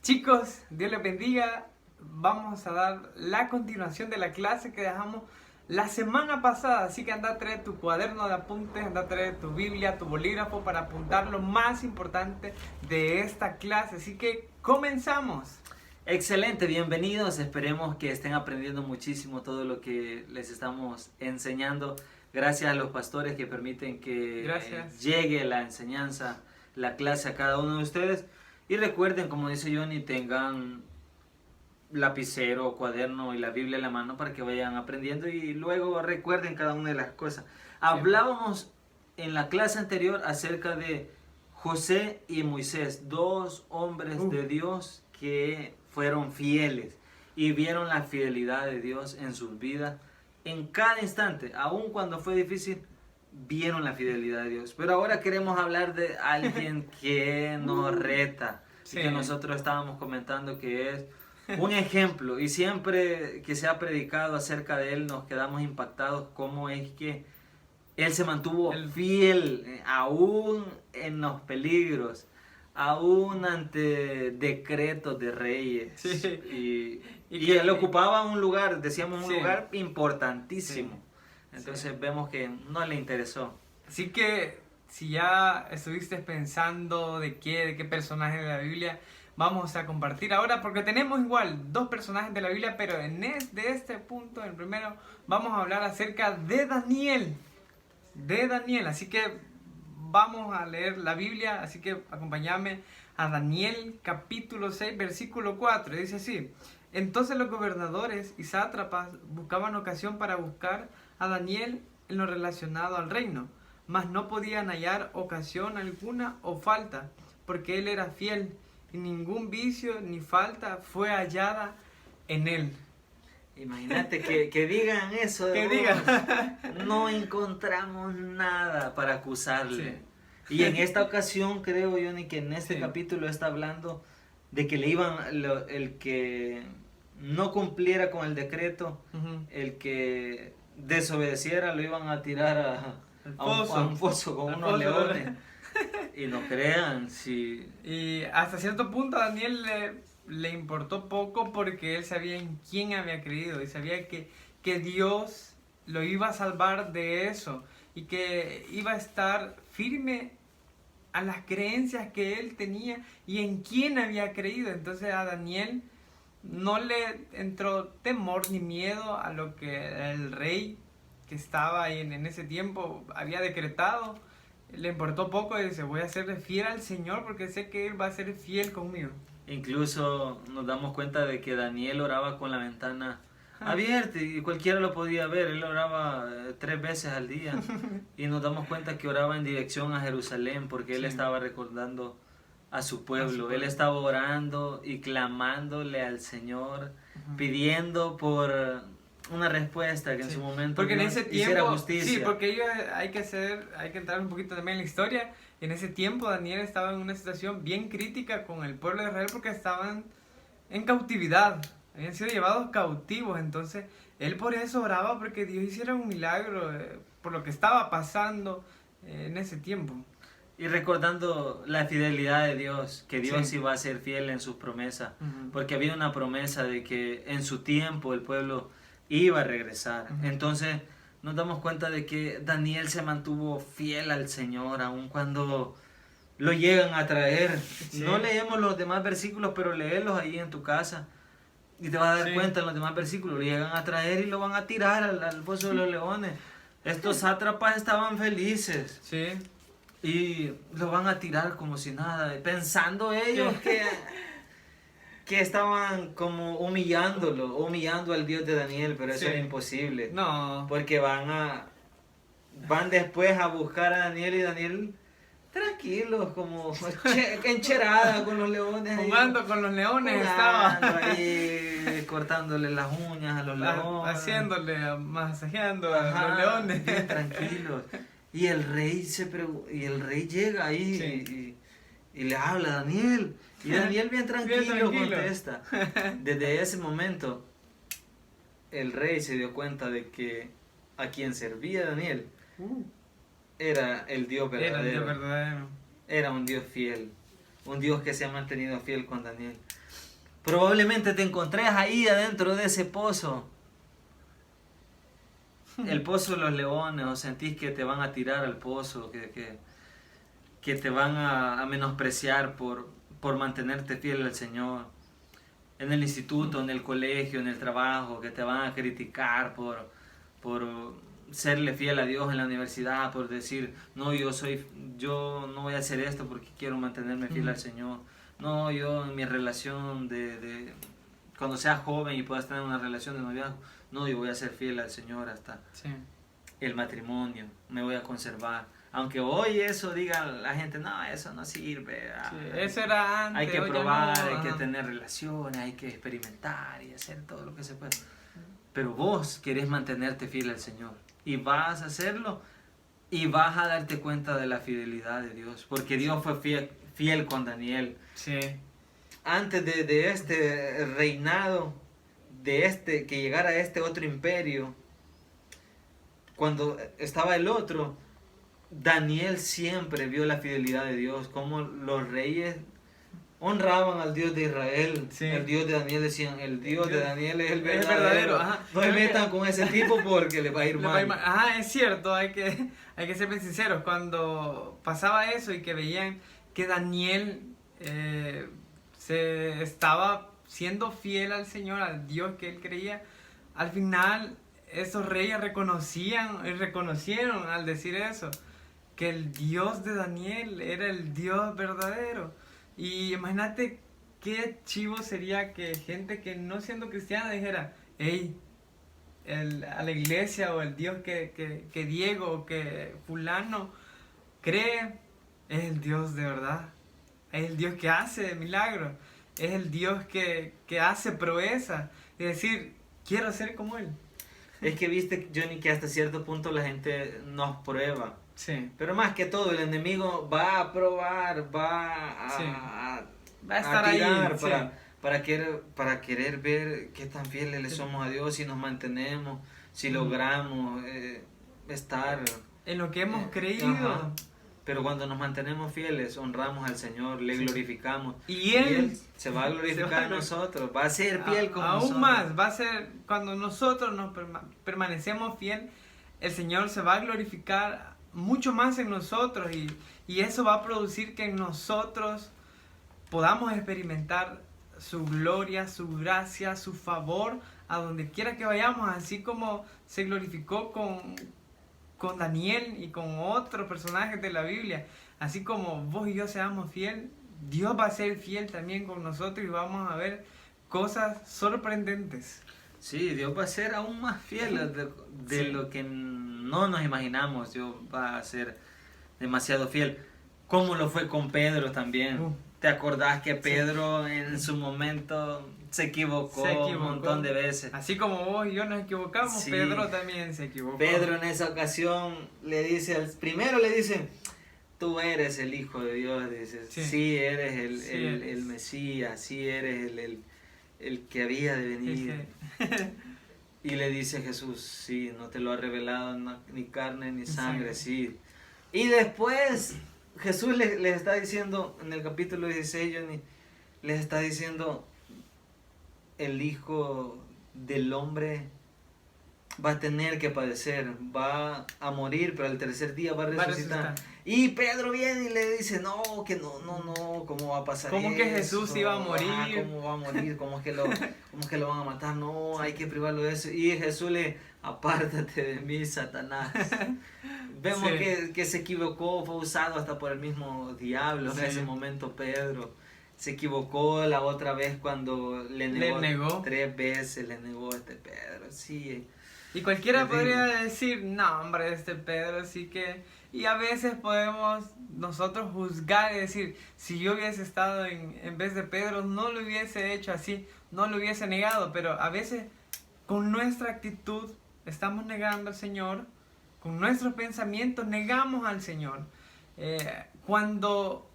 Chicos, Dios les bendiga. Vamos a dar la continuación de la clase que dejamos la semana pasada. Así que anda a traer tu cuaderno de apuntes, anda a traer tu Biblia, tu bolígrafo para apuntar lo más importante de esta clase. Así que comenzamos. Excelente, bienvenidos. Esperemos que estén aprendiendo muchísimo todo lo que les estamos enseñando. Gracias a los pastores que permiten que llegue la enseñanza, la clase a cada uno de ustedes. Y recuerden, como dice Johnny, tengan lapicero, cuaderno y la Biblia en la mano para que vayan aprendiendo y luego recuerden cada una de las cosas. Hablábamos en la clase anterior acerca de José y Moisés, dos hombres de Dios que fueron fieles y vieron la fidelidad de Dios en sus vidas en cada instante, aun cuando fue difícil. Vieron la fidelidad de Dios. Pero ahora queremos hablar de alguien que nos reta. Sí. Y que nosotros estábamos comentando que es un ejemplo. Y siempre que se ha predicado acerca de él nos quedamos impactados cómo es que él se mantuvo fiel aún en los peligros, aún ante decretos de reyes. Sí. Y él ocupaba un lugar, decíamos un lugar importantísimo. Sí. Entonces vemos que no le interesó. Así que si ya estuviste pensando de qué personaje de la Biblia vamos a compartir ahora, porque tenemos igual dos personajes de la Biblia, pero de este punto, el primero, vamos a hablar acerca de Daniel. Así que vamos a leer la Biblia, así que acompáñame a Daniel capítulo 6, versículo 4. Dice así: entonces los gobernadores y sátrapas buscaban ocasión para buscar a Daniel en lo relacionado al reino, mas no podían hallar ocasión alguna o falta, porque él era fiel, y ningún vicio ni falta fue hallada en él. Imagínate que digan eso. Que digan. No encontramos nada para acusarle. Sí. Y en esta ocasión creo, Johnny, que en este capítulo está hablando de que el que no cumpliera con el decreto, el que desobedeciera, lo iban a tirar a un foso con unos leones. Y no crean, sí. Y hasta cierto punto a Daniel le importó poco, porque él sabía en quién había creído y sabía que Dios lo iba a salvar de eso y que iba a estar firme a las creencias que él tenía y en quién había creído. Entonces a Daniel no le entró temor ni miedo a lo que el rey que estaba ahí en ese tiempo había decretado. Le importó poco y dice: voy a serle fiel al Señor porque sé que Él va a ser fiel conmigo. Incluso nos damos cuenta de que Daniel oraba con la ventana abierta y cualquiera lo podía ver. Él oraba 3 veces al día y nos damos cuenta que oraba en dirección a Jerusalén porque él estaba recordando a su pueblo. Él estaba orando y clamándole al Señor, pidiendo por una respuesta que en su momento porque en ese tiempo hiciera justicia. Sí, porque hay que entrar un poquito también en la historia. En ese tiempo Daniel estaba en una situación bien crítica con el pueblo de Israel porque estaban en cautividad, habían sido llevados cautivos. Entonces él por eso oraba porque Dios hiciera un milagro por lo que estaba pasando en ese tiempo. Y recordando la fidelidad de Dios, que Dios iba a ser fiel en sus promesas, porque había una promesa de que en su tiempo el pueblo iba a regresar. Entonces nos damos cuenta de que Daniel se mantuvo fiel al Señor aun cuando lo llegan a traer. No leemos los demás versículos, pero léelos ahí en tu casa y te vas a dar cuenta en los demás versículos. Lo llegan a traer y lo van a tirar al foso de los leones. Estos sátrapas estaban felices. Y lo van a tirar como si nada, pensando ellos que estaban como humillando al Dios de Daniel, pero eso era imposible. No. Porque van después a buscar a Daniel y Daniel tranquilos, como encherada con los leones. Jugando con los leones estaba. Ahí cortándole las uñas a los leones. Haciéndole, masajeando a los leones. Bien tranquilos. Y el rey llega ahí y le habla a Daniel. Y Daniel bien tranquilo contesta. Desde ese momento, el rey se dio cuenta de que a quien servía Daniel era el Dios verdadero. Era un Dios fiel. un Dios que se ha mantenido fiel con Daniel. Probablemente te encontrés ahí adentro de ese pozo. El pozo de los leones, o sentís que te van a tirar al pozo, que te van a menospreciar por mantenerte fiel al Señor. En el instituto, en el colegio, en el trabajo, que te van a criticar por serle fiel a Dios en la universidad, por decir, no, yo no voy a hacer esto porque quiero mantenerme fiel al Señor. No, yo en mi relación cuando seas joven y puedas tener una relación de noviazgo, no, yo voy a ser fiel al Señor hasta el matrimonio, me voy a conservar. Aunque hoy eso diga la gente, no, eso no sirve. Eso era antes. Hay que probar, hay que tener relaciones, hay que experimentar y hacer todo lo que se puede. Pero vos querés mantenerte fiel al Señor y vas a hacerlo y vas a darte cuenta de la fidelidad de Dios, porque Dios fue fiel con Daniel. Sí. Antes de este reinado, que llegara este otro imperio, cuando estaba el otro, Daniel siempre vio la fidelidad de Dios, como los reyes honraban al Dios de Israel. El Dios de Daniel decían, el Dios de Daniel es el verdadero. No se metan con ese tipo porque le va a ir mal. Ajá, es cierto, hay que ser bien sinceros. Cuando pasaba eso y que veían que Daniel se estaba siendo fiel al Señor, al Dios que él creía, al final esos reyes reconocieron al decir eso, que el Dios de Daniel era el Dios verdadero. Y imagínate qué chivo sería que gente que no siendo cristiana dijera, hey, a la iglesia o el Dios que Diego o que fulano cree es el Dios de verdad, es el Dios que hace milagros, es el Dios que hace proezas, y decir, quiero ser como él. Es que viste, Johnny, que hasta cierto punto la gente nos prueba. Sí. Pero más que todo, el enemigo va a probar, va a estar tirar ahí, para querer ver qué tan fieles le somos a Dios, si nos mantenemos, si logramos estar en lo que hemos creído. Ajá. Pero cuando nos mantenemos fieles, honramos al Señor, le glorificamos. Y Él se va a glorificar en nosotros, va a ser fiel con nosotros. Aún más, va a ser cuando nosotros nos permanecemos fiel, el Señor se va a glorificar mucho más en nosotros y eso va a producir que en nosotros podamos experimentar su gloria, su gracia, su favor a donde quiera que vayamos, así como se glorificó con Daniel y con otros personajes de la Biblia. Así como vos y yo seamos fiel, Dios va a ser fiel también con nosotros y vamos a ver cosas sorprendentes. Sí, Dios va a ser aún más fiel de lo que no nos imaginamos. Dios va a ser demasiado fiel, como lo fue con Pedro también. ¿Te acordás que Pedro en su momento se equivocó un montón de veces? Así como vos y yo nos equivocamos, sí. Pedro también se equivocó. Pedro en esa ocasión primero le dice, tú eres el Hijo de Dios, dice, sí eres el Mesías, sí eres el que había de venir. Y le dice Jesús, sí, no te lo ha revelado ni carne ni sangre, sí. Y después Jesús les está diciendo, en el capítulo 16, Johnny, les está diciendo, el Hijo del Hombre va a tener que padecer, va a morir, pero al tercer día va a resucitar. Y Pedro viene y le dice, no, ¿cómo va a pasar ¿Cómo eso? Que Jesús iba a morir? ¿Cómo va a morir? ¿Cómo es que lo van a matar? No, hay que privarlo de eso. Y Jesús apártate de mí, Satanás. Vemos que se equivocó, fue usado hasta por el mismo diablo en ese momento. Pedro se equivocó la otra vez cuando le negó 3 veces, le negó Pedro, sí. Y cualquiera podría decir, no hombre, Pedro sí que... Y a veces podemos nosotros juzgar y decir, si yo hubiese estado en vez de Pedro, no lo hubiese hecho así, no lo hubiese negado. Pero a veces con nuestra actitud estamos negando al Señor, con nuestros pensamientos negamos al Señor. Cuando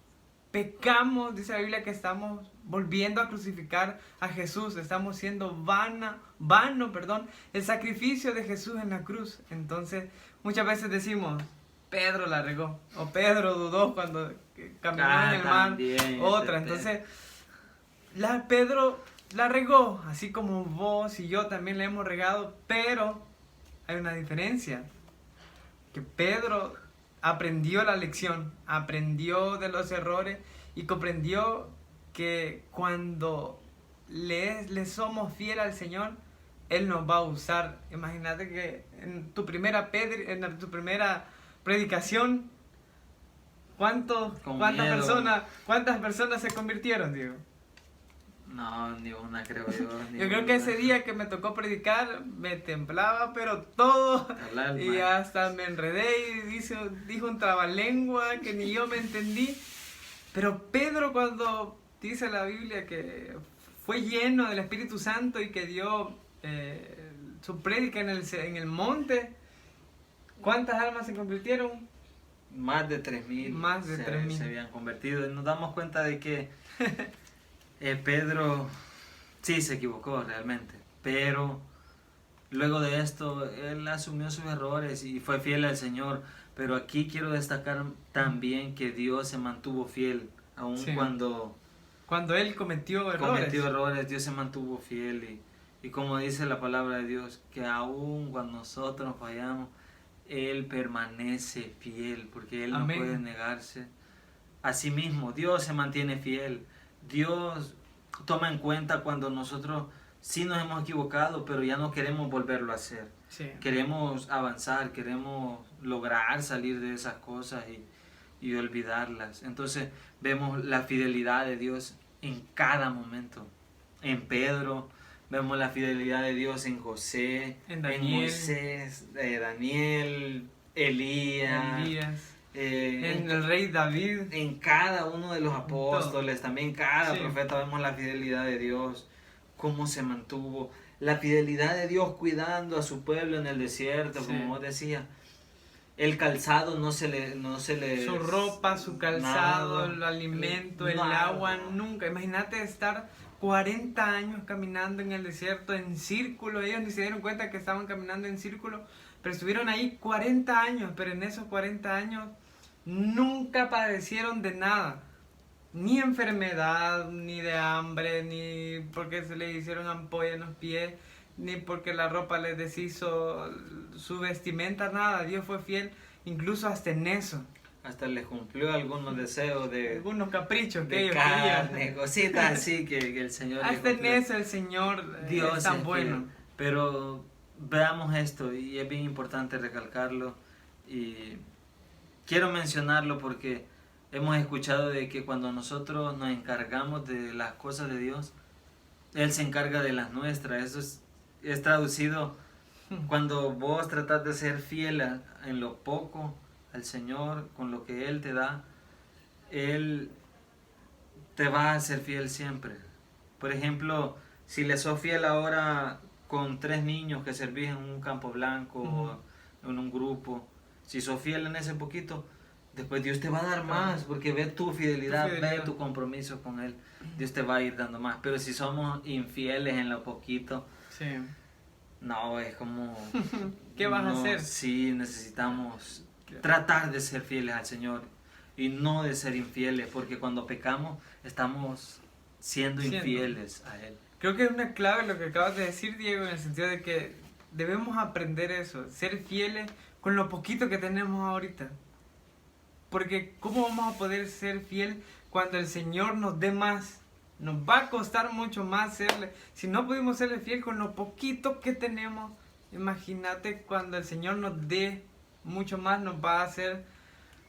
pecamos, dice la Biblia que estamos volviendo a crucificar a Jesús, estamos siendo vano el sacrificio de Jesús en la cruz. Entonces muchas veces decimos, Pedro la regó, o Pedro dudó cuando caminó en el mar, también, otra. Entonces, Pedro la regó, así como vos y yo también la hemos regado, pero hay una diferencia, que Pedro aprendió la lección, aprendió de los errores y comprendió que cuando le somos fieles al Señor, Él nos va a usar. Imagínate que en tu primera predicación, ¿cuántas personas se convirtieron, Diego? No, ni una creo yo. Yo creo que ese día que me tocó predicar me temblaba, pero todo, y hasta me enredé y dijo un trabalengua que ni yo me entendí. Pero Pedro, cuando dice la Biblia que fue lleno del Espíritu Santo y que dio su prédica en el monte, ¿cuántas almas se convirtieron? Más de 3,000. Más de 3,000 se habían convertido. Y nos damos cuenta de que Pedro sí se equivocó realmente, pero luego de esto él asumió sus errores y fue fiel al Señor. Pero aquí quiero destacar también que Dios se mantuvo fiel, aun cuando él cometió errores. Dios se mantuvo fiel y como dice la palabra de Dios, que aun cuando nosotros fallamos, Él permanece fiel, porque Él no puede negarse a sí mismo. Dios se mantiene fiel. Dios toma en cuenta cuando nosotros sí nos hemos equivocado, pero ya no queremos volverlo a hacer. Sí. Queremos avanzar, queremos lograr salir de esas cosas y olvidarlas. Entonces vemos la fidelidad de Dios en cada momento. En Pedro, vemos la fidelidad de Dios en José, en Moisés, Daniel, Elías. En el rey David, en cada uno de los apóstoles, también cada profeta vemos la fidelidad de Dios, cómo se mantuvo, la fidelidad de Dios cuidando a su pueblo en el desierto, como vos decías. El calzado no se le su ropa, su calzado, el alimento, el agua, nunca. Imagínate estar 40 años caminando en el desierto en círculo. Ellos ni se dieron cuenta que estaban caminando en círculo, pero estuvieron ahí 40 años, pero en esos 40 años nunca padecieron de nada, ni enfermedad, ni de hambre, ni porque se le hicieron ampollas en los pies, ni porque la ropa les deshizo su vestimenta, nada. Dios fue fiel incluso hasta en eso. Hasta les cumplió algunos deseos de algunos caprichos que de ellos carne, querían, cositas así que el Señor hasta en eso el Señor Dios es tan bueno. Fiel. Pero veamos esto, y es bien importante recalcarlo, y quiero mencionarlo porque hemos escuchado de que cuando nosotros nos encargamos de las cosas de Dios, Él se encarga de las nuestras. Eso es traducido cuando vos tratás de ser fiel en lo poco al Señor, con lo que Él te da, Él te va a ser fiel siempre. Por ejemplo, si le sos fiel ahora con 3 niños que servís en un campo blanco o en un grupo, si sos fiel en ese poquito, después Dios te va a dar más, porque ve tu fidelidad, ve tu compromiso con Él. Dios te va a ir dando más. Pero si somos infieles en lo poquito, no, es como... ¿Qué vas a hacer? Sí, necesitamos tratar de ser fieles al Señor y no de ser infieles, porque cuando pecamos estamos siendo infieles a Él. Creo que es una clave lo que acabas de decir, Diego, en el sentido de que debemos aprender eso, ser fieles con lo poquito que tenemos ahorita. Porque ¿cómo vamos a poder ser fiel cuando el Señor nos dé más? Nos va a costar mucho más serle. Si no pudimos serle fiel con lo poquito que tenemos, imagínate cuando el Señor nos dé mucho más, nos va a hacer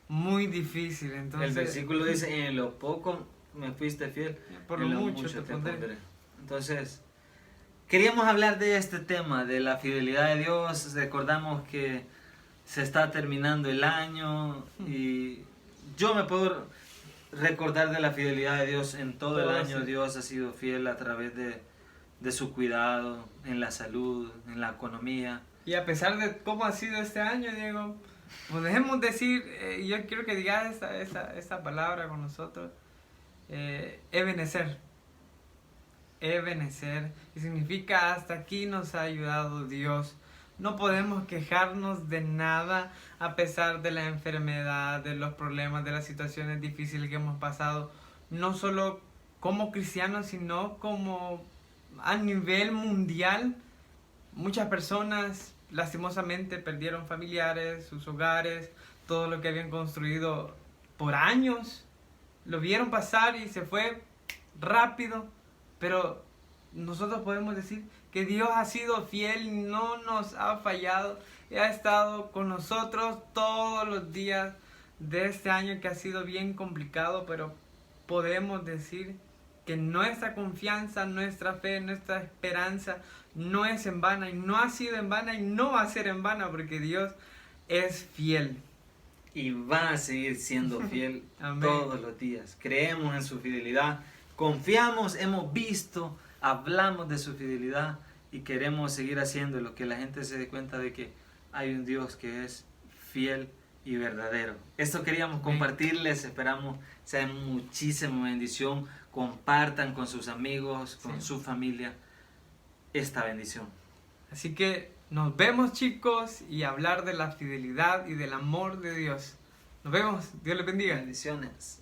muy difícil. Entonces, el versículo dice, en lo poco me fuiste fiel, por lo mucho te pondré. Entonces, queríamos hablar de este tema, de la fidelidad de Dios. Recordamos que se está terminando el año y yo me puedo recordar de la fidelidad de Dios en todo el año. Dios ha sido fiel a través de su cuidado, en la salud, en la economía. Y a pesar de cómo ha sido este año, Diego, podemos decir, yo quiero que digas esta palabra con nosotros, ebenecer. Ebenecer, y significa hasta aquí nos ha ayudado Dios, No podemos quejarnos de nada a pesar de la enfermedad, de los problemas, de las situaciones difíciles que hemos pasado. No solo como cristianos, sino como a nivel mundial. Muchas personas lastimosamente perdieron familiares, sus hogares, todo lo que habían construido por años. Lo vieron pasar y se fue rápido, pero nosotros podemos decir que Dios ha sido fiel y no nos ha fallado y ha estado con nosotros todos los días de este año que ha sido bien complicado, pero podemos decir que nuestra confianza, nuestra fe, nuestra esperanza no es en vana y no ha sido en vana y no va a ser en vana porque Dios es fiel. Y va a seguir siendo fiel todos los días. Creemos en su fidelidad, confiamos, hemos visto, hablamos de su fidelidad y queremos seguir haciendo que la gente se dé cuenta de que hay un Dios que es fiel y verdadero. Esto queríamos compartirles, esperamos sea muchísima bendición. Compartan con sus amigos, con su familia esta bendición. Así que nos vemos, chicos, y hablar de la fidelidad y del amor de Dios. Nos vemos, Dios les bendiga. Bendiciones.